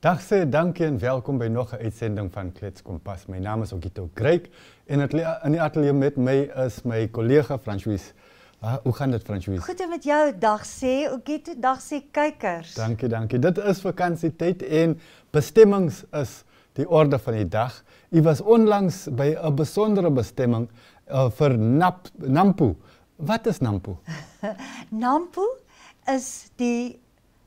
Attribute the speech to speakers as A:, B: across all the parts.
A: Dag sê, dankie en welkom bij nog een uitzending van Klets Kompas. Mijn naam is Ogito Kreek en in die atelier met mij is mijn collega Fransuis. Hoe gaat het, Fransuis?
B: Goed en met jou, dag sê, Ogito, dag sê kijkers.
A: Dankie. Dit is vakantietijd en bestemmings is die orde van die dag. U was onlangs bij een bijzondere bestemming voor Nampo. Wat is Nampo?
B: Nampo is die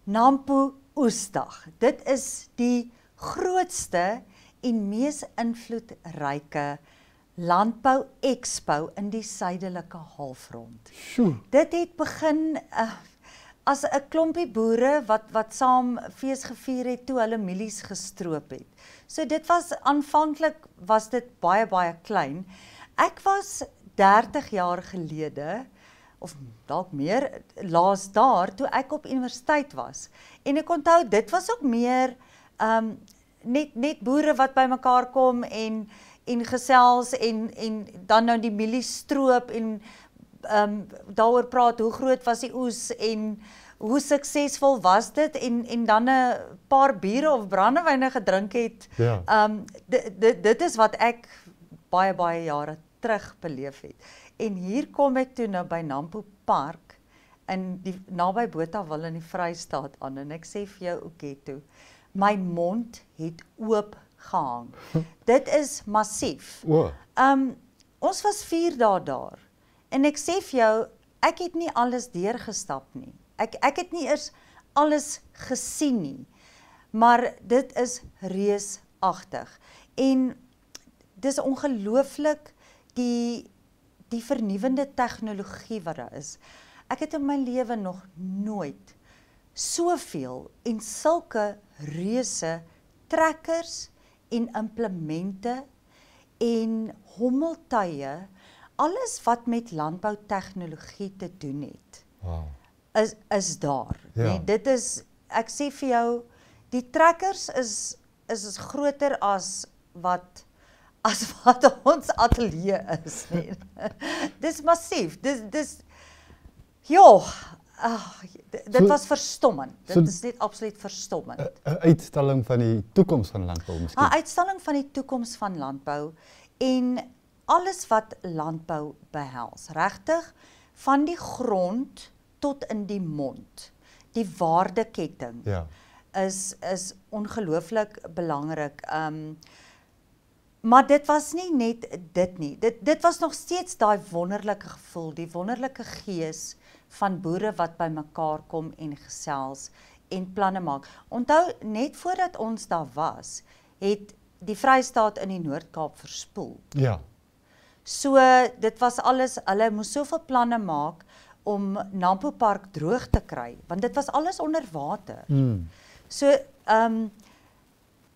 B: Nampo Oesdag. Dit is die grootste en mees invloedryke landbou-expo in die suidelike halfrond.
A: Sjoe.
B: Dit het begin as 'n klompie boere wat saam fees gevier het toe hulle mielies gestroop het. So dit was aanvanklik was dit baie klein. Ek was 30 jaar gelede of dalk meer laas daar toe ek op universiteit was. En ek onthou dit was ook meer net boere wat bymekaar kom en gesels en dan nou die mielies stroop en daaroor praat hoe groot was die oes en hoe suksesvol was dit en dan 'n paar biere of brandewyne gedrink het.
A: Ja.
B: Dit is wat ek baie jare terug beleef het. En hier kom ek toe nou by Nampo Park in die naby Botawil in die Vrystaat aan en ek sê vir jou Ogito, my mond het oop gehang. Dit is massief.
A: O.
B: Ons was 4 dae daar en ek sê vir jou, ek het nie alles deurgestap nie. Ek het nie eers alles gesien nie. Maar dit is reusagtig. En dis ongelooflik die vernuwende tegnologie wat daar is. Ek het in my lewe nog nooit soveel en sulke reuse trekkers en implemente en hommeltuie, alles wat met landboutegnologie te doen het,
A: Wow.
B: is daar.
A: Ja.
B: Nee, dit is, ek sê vir jou, die trekkers is groter as wat ons atelier is. Nee. Dis massief. Dit was verstommend. Dit is net absoluut verstommend.
A: 'n uitstalling van die toekoms van landbou miskien.
B: 'n Uitstalling van die toekoms van landbou en alles wat landbou behels. Regtig van die grond tot in die mond. Die waardeketting
A: Ja.
B: is ongelooflik belangrik. Maar dit was nie net dit nie. Dit was nog steeds daai wonderlike gevoel, die wonderlike gees van boere wat bymekaar kom en gesels en planne maak. Onthou, net voordat ons daar was, het die Vrystaat in die Noord-Kaap verspoel.
A: Ja.
B: So dit was alles, hulle moes soveel planne maak om Nampo Park droog te kry, want dit was alles onder water.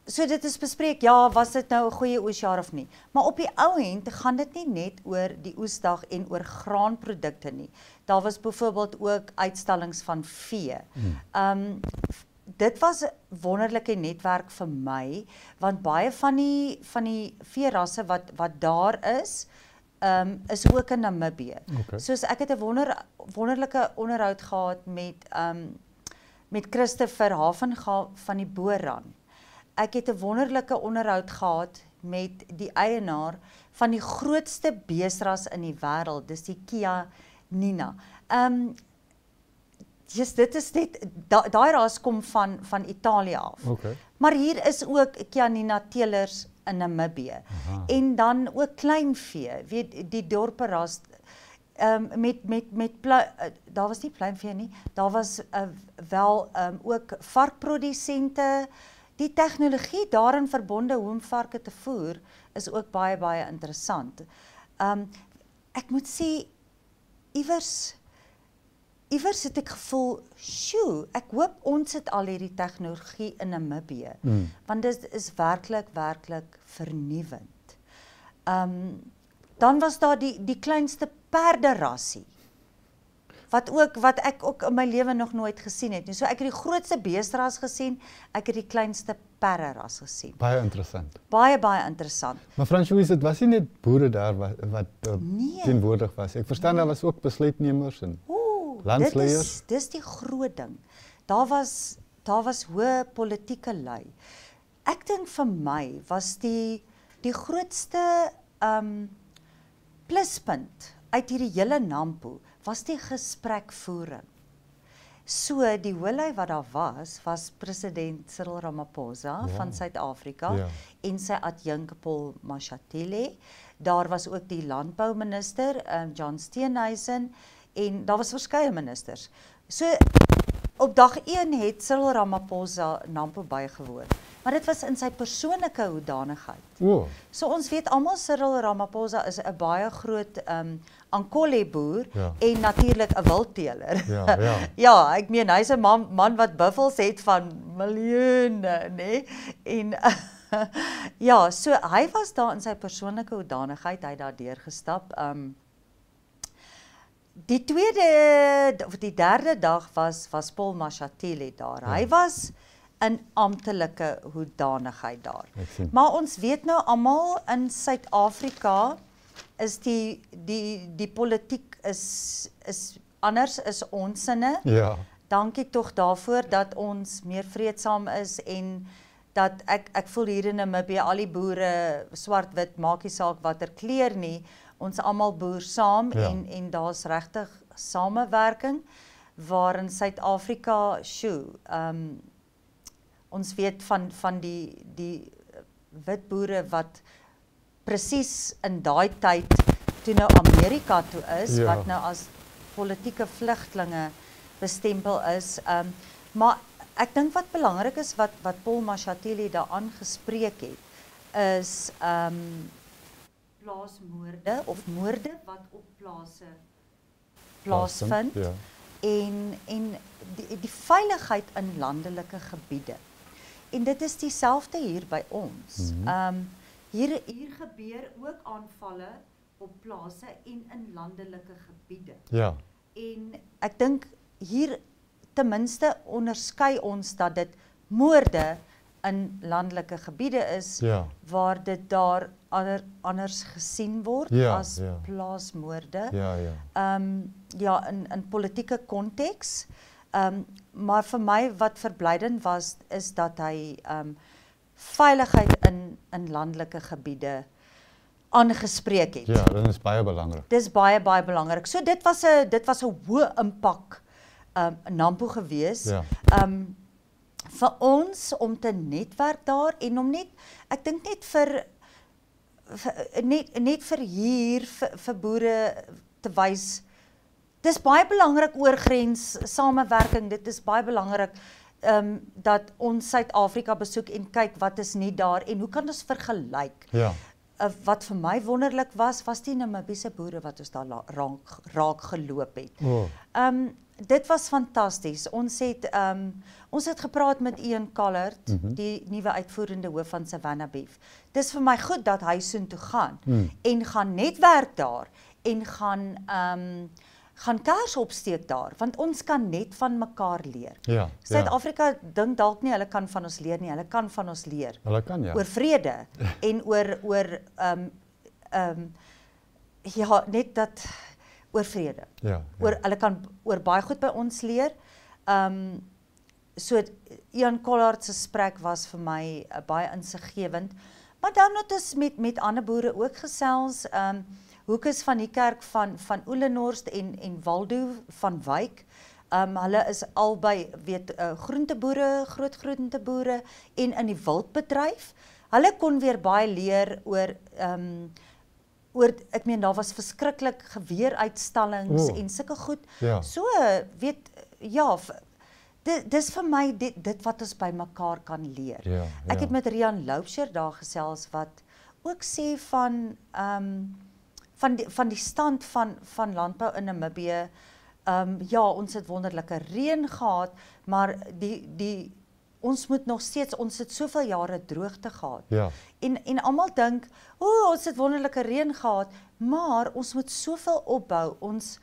B: So dit is bespreek, ja, was dit nou 'n goeie oesjaar of nie. Maar op die ou end gaan dit nie net oor die oesdag en oor graanprodukte nie. Daar was byvoorbeeld ook uitstallings van vee. Dit was 'n wonderlike netwerk vir my, want baie van die veerasse wat daar is ook in Namibië.
A: Okay.
B: Soos ek het 'n wonderlike onderhoud gehad met Christopher Havenga van die Boran. Ek het 'n wonderlike onderhoud gehad met die eienaar van die grootste beesras in die wêreld, dis die Kia Nina. Dit is net daai ras kom van Italië af.
A: Okay.
B: Maar hier is ook Kia Nina teelers in Namibië. En dan ook kleinvee, weet die dorperas daar was nie pluimvee nie, daar was wel ook varkprodusente. Die tegnologie daarin verbonde hoe om varke te voer is ook baie interessant. Ek moet sê iewers het ek gevoel, sjoe, ek hoop ons het al hierdie tegnologie in Namibië, want dit is werklik vernuwend. Dan was daar die kleinste perderassie, wat ek ook in my lewe nog nooit gesien het nie. So ek het die grootste beesteras gesien, ek het die kleinste perderas gesien.
A: Baie interessant.
B: Baie interessant.
A: Maar Fransuis, dit was nie net boere daar wat
B: Nee.
A: teenwoordig was. Ek verstaan daar was ook besluitnemers en landsleiers.
B: Dis die groot ding. Daar daar was hoë politieke lui. Ek dink vir my was die grootste pluspunt uit hierdie hele NAMPO was die gesprekvoering. So die hoëlei wat daar was president Cyril Ramaphosa van Suid-Afrika en sy adjunk Paul Mashatile. Daar was ook die landbouminister John Steenhuisen en daar was verskeie ministers. So op dag 1 het Cyril Ramaphosa NAMPO bygewoon, maar dit was in sy persoonlike hoedanigheid. So ons weet almal Cyril Ramaphosa is 'n baie groot Ankole boer en natuurlik 'n wildteeler. Ja, ek meen hy's 'n man wat buffels het van miljoene, nê? En ja, so hy was daar in sy persoonlike hoedanigheid, hy het daar deurgestap. Die derde dag was Paul Mashatile daar. Hy was in amptelike hoedanigheid daar. Maar ons weet nou almal in Suid-Afrika is die politiek is anders is ons sinne. Dankie tog daarvoor dat ons meer vreedsaam is en dat ek voel hier in Namibië al die boere swart wit maak nie saak watter kleur nie. Ons almal boer saam en daar's regtig samewerking waarin Suid-Afrika ons weet van die wit boere wat presies in daai tyd toe nou Amerika toe is wat nou as politieke vlugtlinge bestempel is. Maar ek dink wat belangrik is wat Paul Mashatile daar aangespreek het is plaasmoorde of moorde wat op plase plaasvind en die veiligheid in landelike gebiede. En dit is dieselfde hier by ons. Hier gebeur ook aanvalle op plase en in landelike gebiede. En ek dink hier ten minste onderskei ons dat dit moorde in landelike gebiede is waar dit daar anders gesien word as plaasmoorde. In politieke konteks. Maar vir my wat verblydend was is dat hy veiligheid in landelike gebiede aangespreek het.
A: Ja, dit is baie belangrik.
B: Dis baie belangrik. So dit was 'n hoë impak NAMPO gewees. Vir ons om te netwerk daar en om net, ek dink net vir hier vir boere te wys. Dis baie belangrik oorgrens samewerking. Dit is baie belangrik dat ons Suid-Afrika besoek en kyk wat is nie daar en hoe kan ons vergelyk. Wat vir my wonderlik was die Namibiese boere wat ons daar raak geloop het. Dit was fantasties. Ons het gepraat met Ian Collard, die nuwe uitvoerende hoof van Savannah Beef. Dis vir my goed dat hy soontoe gaan en gaan netwerk daar en gaan kers opsteek daar, want ons kan net van mekaar leer. Suid-Afrika dink dalk nie hulle kan van ons leer nie, hulle kan van ons leer.
A: Hulle kan,
B: oor vrede en oor net dat oor vrede. Hulle kan oor baie goed by ons leer. So Ian Collard se gesprek was vir my baie insiggewend. Maar dan het ons met ander boere ook gesels. Hoekus van die kerk van Oelenhorst en Waldo van Wyk. Hulle is albei groenteboere, groot groenteboere en in die wildbedryf. Hulle kon weer baie leer oor ek meen daar was verskriklik geweeruitstallings en sulke goed. So dis vir my dit wat ons by mekaar kan leer. Ek het met Rian Loubser daar gesels wat ook sê van die stand van landbou in Namibië. Ons het wonderlike reën gehad, maar ons moet nog steeds, ons het soveel jare droogte gehad. En almal dink, ons het wonderlike reën gehad, maar ons moet soveel opbou, ons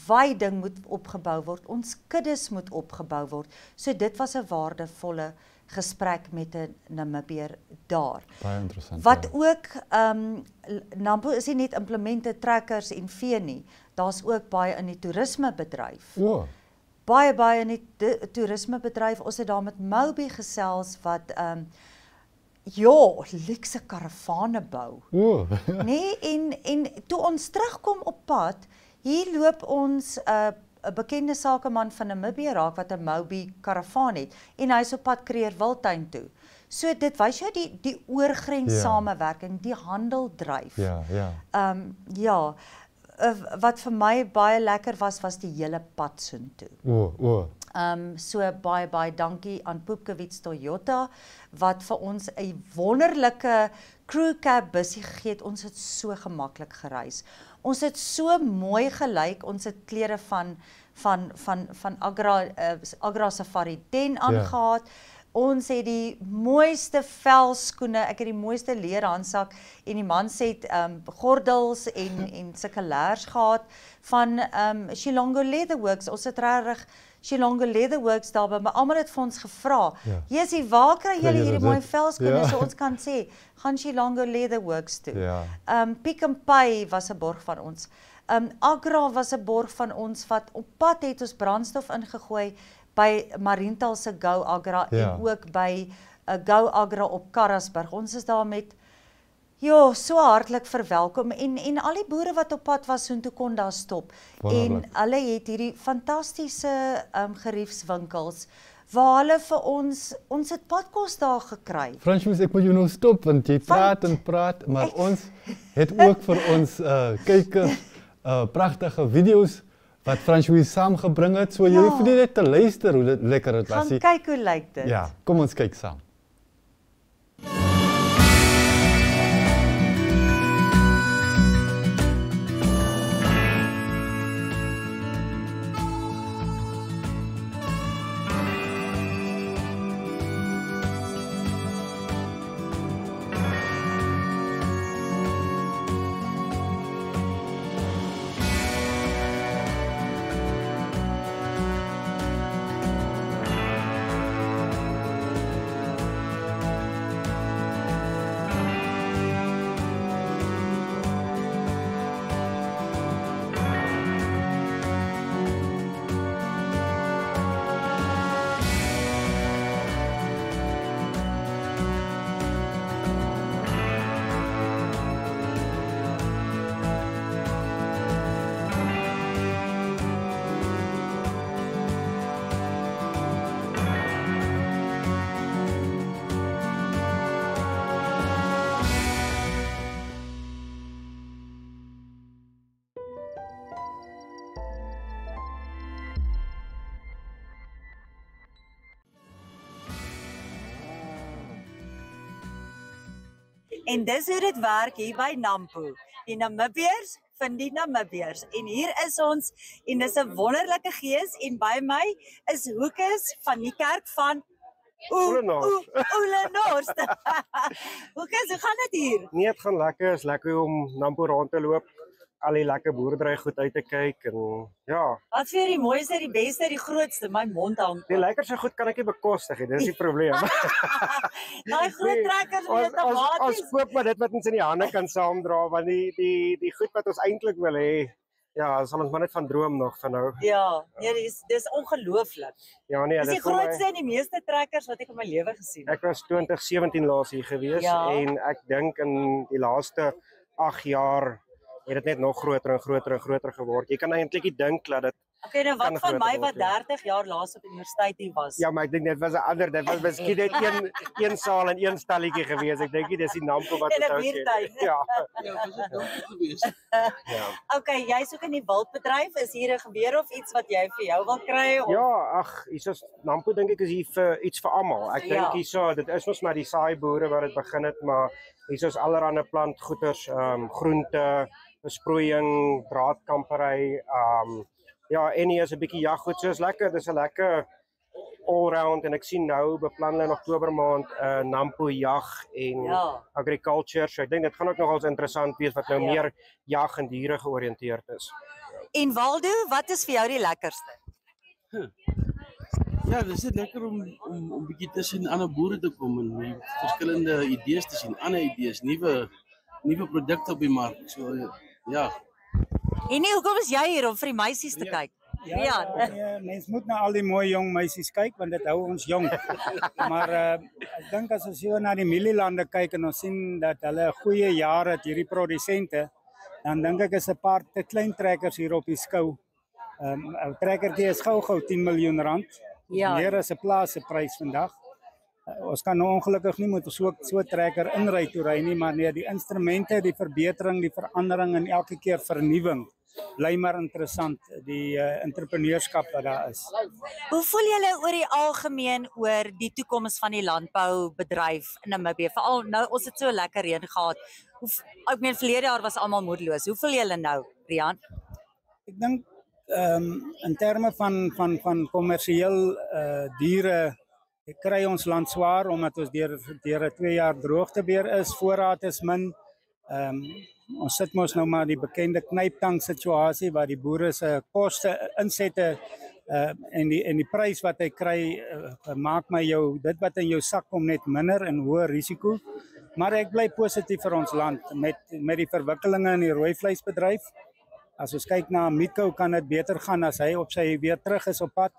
B: weiding moet opgebou word, ons kuddes moet opgebou word. So dit was 'n waardevolle gesprek met 'n Namibier daar.
A: Baie interessant.
B: Wat ook, NAMPO is nie net implemente, trekkers en vee nie, daar's ook baie in die toerismebedryf. baie in die toerismebedryf. Ons het daar met Moby gesels wat luxe karavane bou. Nee, en toe ons terugkom op pad, hier loop ons 'n bekende sakeman van Namibië raak wat 'n Moby karavaan het en hy's op pad Kreer-Wildtuin toe. So dit wys jou die oorgrens samewerking, die handel dryf. Wat vir my baie lekker was die hele pad soontoe. So baie dankie aan Poepkewits Toyota wat vir ons 'n wonderlike crew cab busie gegee het. Ons het so gemaklik gereis. Ons het so mooi gelyk. Ons het klere van Agra Safari 10 aangehad. Ons het die mooiste velskoene, ek het die mooiste leerhandsak en die mans het gordels en sulke laers gehad van Shilongo Leatherworks. Ons het regtig Shilongo Leatherworks daar by, maar almal het vir ons gevra, Jessie, waar kry julle hierdie mooi velskoene? So ons kan sê, gaan Shilongo Leatherworks toe. Pick n Pay was 'n borg van ons. Agra was 'n borg van ons wat op pad het ons brandstof ingegooi by Mariental se Go Agra en ook by Go Agra op Karasburg. Ons is daar met so hartlik verwelkom en al die boere wat op pad was soontoe kon daar stop. En hulle het hierdie fantastiese geriefswinkels waar hulle vir ons het padkos daar gekry.
A: Fransjoes, ek moet jou nou stop want jy praat en praat, maar ons het ook vir ons kykers pragtige video's wat Fransjoes saamgebring het, so jy hoef nie net te luister hoe lekker dit was.
B: Gaan kyk hoe lyk dit.
A: Ja, kom ons kyk saam.
B: En dis hoe dit werk hier by Nampo. Die Namibiërs vind die Namibiërs. En hier is ons en dis 'n wonderlike gees en by my is Hoekus van die kerk van Oelenorst. Hoekus, hoe gaan dit hier?
C: Nee, dit gaan lekker. Is lekker om Nampo rond te loop. Al die lekker boerdery goed uit te kyk en ja.
B: Wat vir die mooiste, die beste, die grootste? My mond hang.
C: Die lekkerste goed kan ek nie bekostig nie. Dis die probleem.
B: Daai groot trekkers met
C: ons koop maar dit wat ons in die hande kan saamdra want die goed wat ons eintlik wil hê, ja, sal ons maar net van droom nog van nou.
B: Ja, nee, dis ongelooflik.
C: Ja, nee,
B: dis die grootste en die meeste trekkers wat ek in my lewe gesien het.
C: Ek was 2017 laas hier gewees en ek dink in die laaste 8 jaar het dit net nog groter en groter en groter geword. Jy kan eintlik nie dink dat dit
B: Okay, nou wat van my wat 30 jaar laas op universiteit hier was?
C: Ja, maar ek dink dit was 'n ander, dit was miskien net een saal en een stalletjie gewees. Ek dink nie dis die Nampo wat dit
B: is.
C: Ja.
D: Ja, was dit Nampo gewees.
C: Ja.
B: Okay, jy's ook in die wildbedryf. Is hier 'n gebeur of iets wat jy vir jou wil kry of?
C: Ja, ag, hier's Nampo dink ek is hier vir iets vir almal. Ek dink hierso, dit is mos maar die saai boere wat dit begin het, maar hier's allerlei plantgoeders, groente, besproeiing, draadkampery, ja, en hier is 'n bietjie jaggoed, so is lekker, dis 'n lekker all-round en ek sien nou beplan hulle in Oktober maand Nampo jag en agriculture, so ek dink dit gaan ook nogals interessant wees wat nou meer jag en diere georiënteerd is.
B: En Waldo, wat is vir jou die lekkerste?
D: Ja, dis net lekker om bietjie tussen ander boere te kom en verskillende idees te sien, ander idees, nuwe produkte op die mark. So ja.
B: En hoekom is jy hier om vir die meisies te kyk? Rian.
E: Mens moet na al die mooi jong meisies kyk want dit hou ons jong. Maar ek dink as ons hier na die mielielande kyk en ons sien dat hulle 'n goeie jaar het hierdie produsente, dan dink ek is 'n paar te klein trekkers hier op die skou. 'n Trekkertjie is gou R10 miljoen.
B: Ja.
E: Meer as 'n plaas se prys vandag. Ons kan nou ongelukkig nie met so trekker inry toe ry nie, maar nee, die instrumente, die verbetering, die verandering en elke keer vernuwing bly maar interessant, die entrepreneurskap wat daar is.
B: Hoe voel julle oor die algemeen oor die toekoms van die landboubedryf in Namibië? Veral nou ons het so lekker reën gehad. Ek meen verlede jaar was almal moedeloos. Hoe voel julle nou, Rian?
E: Ek dink in terme van kommersieel diere kry ons land swaar omdat ons deur 'n 2 jaar droogtebeer is, voorraad is min. Ons sit mos nou maar die bekende knyptang situasie waar die boere se koste insette en die prys wat hy kry maak my dit wat in jou sak kom net minder en hoër risiko. Maar ek bly positief vir ons land met die verwikkelinge in die rooi vleisbedryf. As ons kyk na Mitko kan dit beter gaan as hy op sy weer terug is op pad,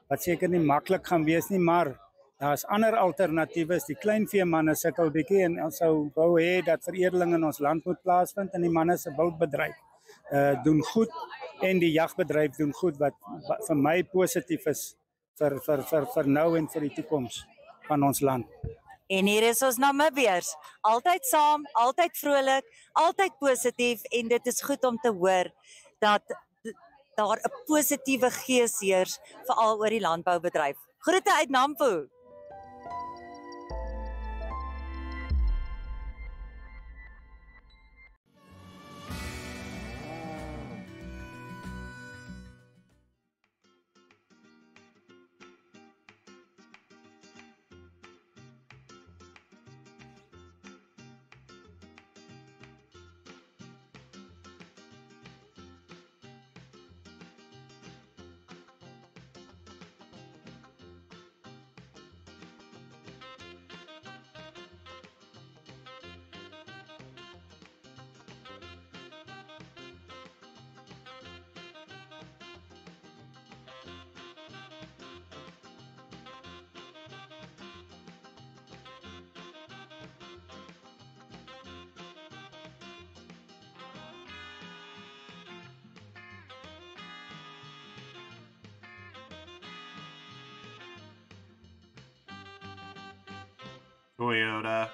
E: wat seker nie maklik gaan wees nie, maar daar's ander alternatiewe. Die kleinveemanne sukkel bietjie en ons sou wou hê dat veredeling in ons land moet plaasvind en die manne se wildbedryf doen goed en die jagbedryf doen goed wat vir my positief is vir nou en vir die toekoms van ons land.
B: En hier is ons Namibiërs, altyd saam, altyd vrolik, altyd positief en dit is goed om te hoor dat daar 'n positiewe gees heers veral oor die landboubedryf. Groete uit Nampo.
F: Toyota.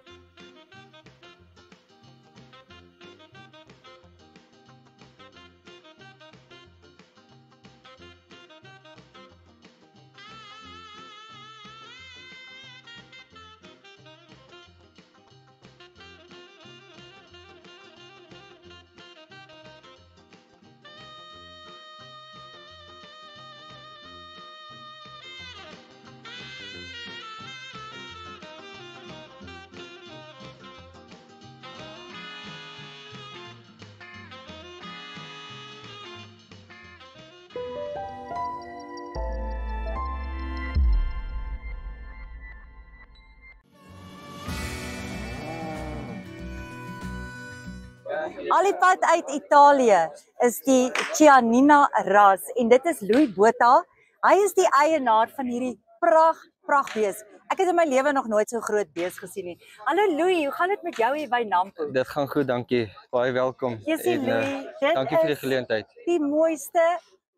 B: Al die pad uit Italië is die Chianina ras en dit is Louis Botha. Hy is die eienaar van hierdie prachtbees. Ek het in my lewe nog nooit so groot bees gesien nie. Hallo Louis, hoe gaan dit met jou hier by Nampo?
G: Dit gaan goed, dankie. Baie welkom.
B: Jy sien Louis,
G: dankie vir die geleentheid.
B: Die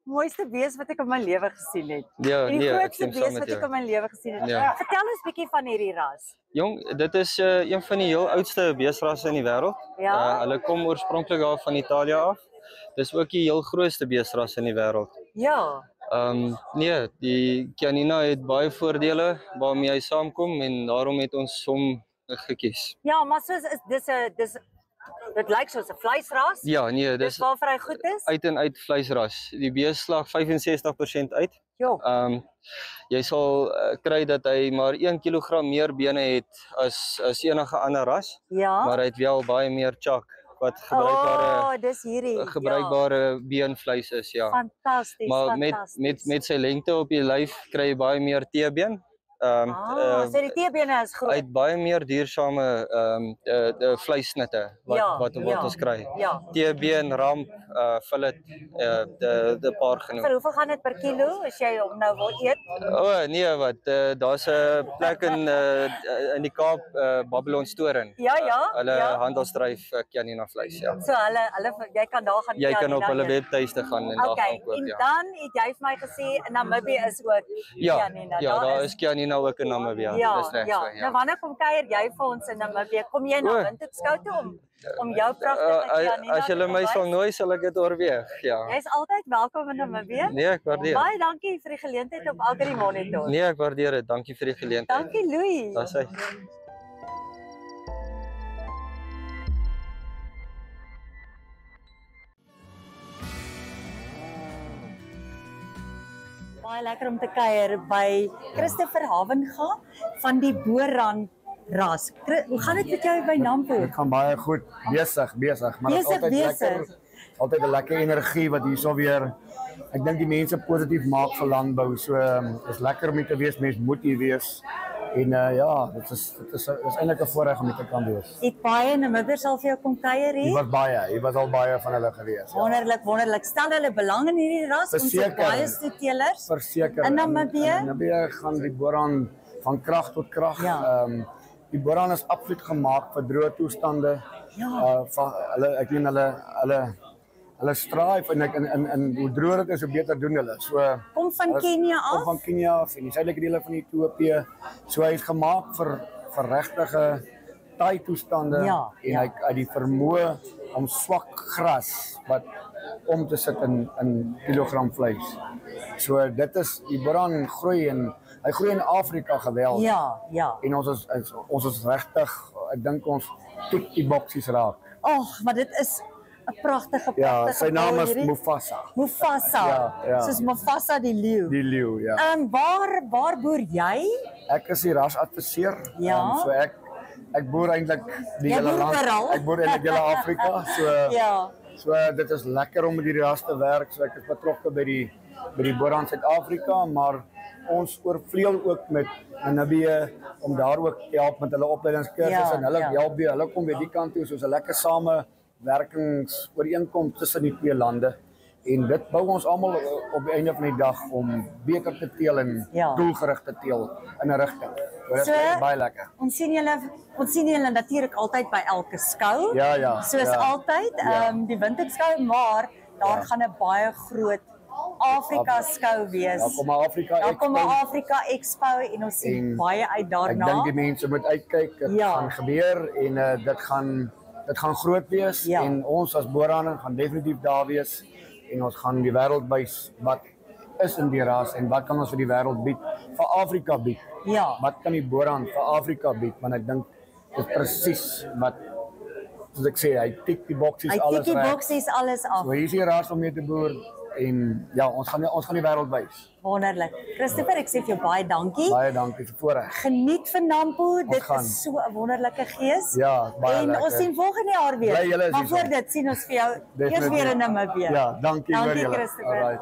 B: mooiste bees wat ek in my lewe gesien het.
G: Ja,
B: die
G: nee,
B: grootste bees wat ek in my lewe gesien het.
G: Ja.
B: Vertel ons 'n bietjie van hierdie ras.
G: Jong, dit is een van die heel oudste beesrasse in die wêreld.
B: Ja.
G: Hulle kom oorspronklik daar van Italië af. Dis ook die heel grootste beesras in die wêreld.
B: Ja.
G: Nee, die Chianina het baie voordele waarmee hy saamkom en daarom het ons hom gekies.
B: Ja, maar soos dit lyk soos 'n vleisras.
G: Ja, nee,
B: dis waarvoor hy goed is.
G: Uit en uit vleisras. Die bees slag 65% uit.
B: Ja.
G: Jy sal kry dat hy maar 1 kilogram meer bene het as enige ander ras.
B: Ja.
G: Maar hy het wel baie meer chak wat gebruikbare beenvleis is, ja.
B: Fantasties,
G: maar
B: fantasties.
G: met sy lengte op die lyf kry jy baie meer teebeen.
B: So die teebene is groot.
G: Uit baie meer duursame vleissnitte wat ons kry.
B: Ja.
G: Teebeen, ramp, fillet, de paar genoem.
B: Vir hoeveel gaan dit per kilo as jy hom nou wil eet?
G: Nee, wat daar's 'n plek in die Kaap, Babylon Storing.
B: Ja.
G: Hulle handelsdryf Canina vleis, ja.
B: So jy kan daar gaan
G: Jy kan op
B: Canina
G: hulle
B: eet.
G: webtuiste gaan en daar gaan koop,
B: en
G: ja.
B: dan het jy vir my gesê in Namibië is ook Canina.
G: Ja, daar is Canina ook in Namibië. Dis reg so,
B: Nou wanneer kom kuier jy vir ons in Namibië? Kom jy na Windhoek skou toe om jou pragtige Canina
G: as julle my sal nooi, sal ek dit oorweeg, ja.
B: Jy's altyd welkom in Namibië.
G: Nee, ek waardeer.
B: Baie dankie vir die geleentheid op Agri Monitor.
G: Nee, ek waardeer dit. Dankie vir die geleentheid.
B: Dankie Louis.
G: Dis hy.
B: Baie lekker om te kuier by Christopher Havenga van die Boran ras. Hoe gaan dit met jou by Nampo?
F: Dit gaan baie goed. Besig, maar dit is altyd lekker. Altyd 'n lekker energie wat hierso weer ek dink die mense positief maak vir landbou. So is lekker om hier te wees. Mense moet hier wees. En dit is eintlik 'n voorreg om hier te kan wees.
B: Ek baie Namibiërs al vir jou kom kuier hier.
F: Hier was al baie van hulle gewees.
B: Ja. Wonderlik. Stel hulle belang in hierdie ras. Ons het baie stoetelers.
F: Verseker.
B: In Namibië.
F: In Namibië gaan die Boran van krag tot krag.
B: Ja.
F: Die Boran is absoluut gemaak vir droë toestande.
B: Ja.
F: Ek meen hulle strive en hoe droër dit is, hoe beter doen hulle. So
B: kom van Kenia af.
F: Kom van Kenia af en die suidelike dele van Ethiopië. So hy is gemaak vir regtige taai toestande en hy het die vermoë om swak gras wat om te sit in kilogram vleis. So dit is die Boran groei en hy groei in Afrika geweldig.
B: Ja.
F: En ons is regtig, ek dink ons tik die boksies raak.
B: Maar dit is 'n pragtige
F: sy naam is Mufasa.
B: Mufasa.
F: Ja.
B: Soos Mufasa die leeu.
F: Die leeu, ja.
B: Waar boer jy?
F: Ek is die rasadviseur.
B: Ja.
F: So ek boer eintlik die hele land. Ek boer in die hele Afrika. So dit is lekker om met hierdie ras te werk. So ek is betrokke by die Boran Suid-Afrika, maar ons oorvleuel ook met Namibië om daar ook te help met hulle opleidingskursusse en hulle help weer. Hulle kom by die kant toe soos 'n lekker samewerkingsooreenkoms tussen die twee lande. En dit bou ons almal op die einde van die dag om beter te teel en doelgerig te teel in 'n rigting. Dit is baie lekker.
B: Ons sien julle natuurlik altyd by elke skou.
F: Ja.
B: Soos altyd, die Windhoek skou, maar daar gaan 'n baie groot Afrika skou wees.
F: Daar kom 'n
B: Afrika Expo en ons sien baie uit daarna.
F: Ek dink die mense moet uitkyk. Dit gaan gebeur en dit gaan groot wees en ons as Boranen gaan definitief daar wees en ons gaan die wêreld wys wat is in die ras en wat kan ons vir die wêreld bied, vir Afrika bied. Wat kan die Boran vir Afrika bied? Want ek dink dit is presies wat soos ek sê, hy tik die boksies alles reg.
B: Hy tik die boksies alles af.
F: So hier is die ras om mee te boer en ons gaan die wêreld wys.
B: Wonderlik. Christopher, ek sê vir jou baie dankie.
F: Baie dankie vir voorreg.
B: Geniet van Nampo. Dit is so 'n wonderlike gees.
F: Ja, baie lekker.
B: En ons sien volgende jaar weer. Maar voor dit sien ons vir jou eers weer in Namibië.
F: Ja, dankie vir julle.
B: Dankie Christopher.